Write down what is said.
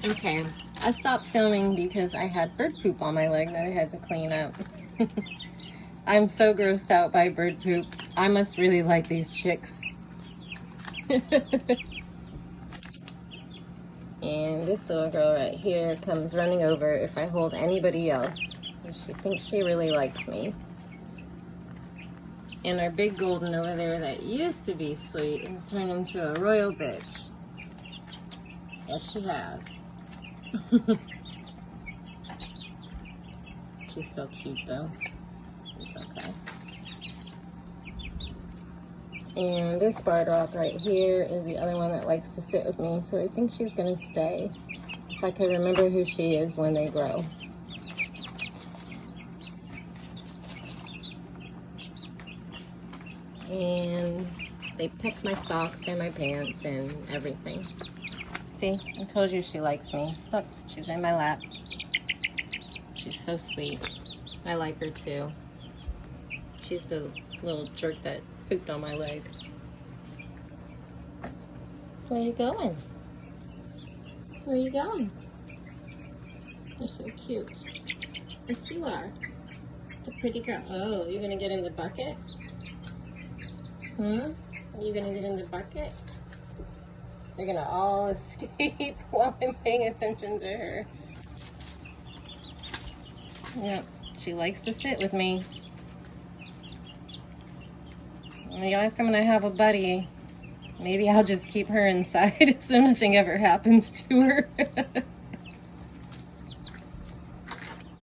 Okay, I stopped filming because I had bird poop on my leg that I had to clean up. I'm so grossed out by bird poop. I must really like these chicks. And this little girl right here comes running over if I hold anybody else. She thinks she really likes me. And our big golden over there that used to be sweet has turned into a royal bitch. Yes, she has. She's still cute though. It's okay. And this barred rock right here is the other one that likes to sit with me, so I think she's gonna stay. If I can remember who she is when they grow. And they pick my socks and my pants and everything. See, I told you she likes me. Look, she's in my lap. She's so sweet. I like her too. She's the little jerk that pooped on my leg. Where are you going? Where are you going? You're so cute. Yes, you are. The pretty girl. Oh, you're gonna get in the bucket? Hmm? You gonna get in the bucket? They're gonna all escape while I'm paying attention to her. Yep, she likes to sit with me. I guess I'm gonna have a buddy. Maybe I'll just keep her inside so nothing ever happens to her.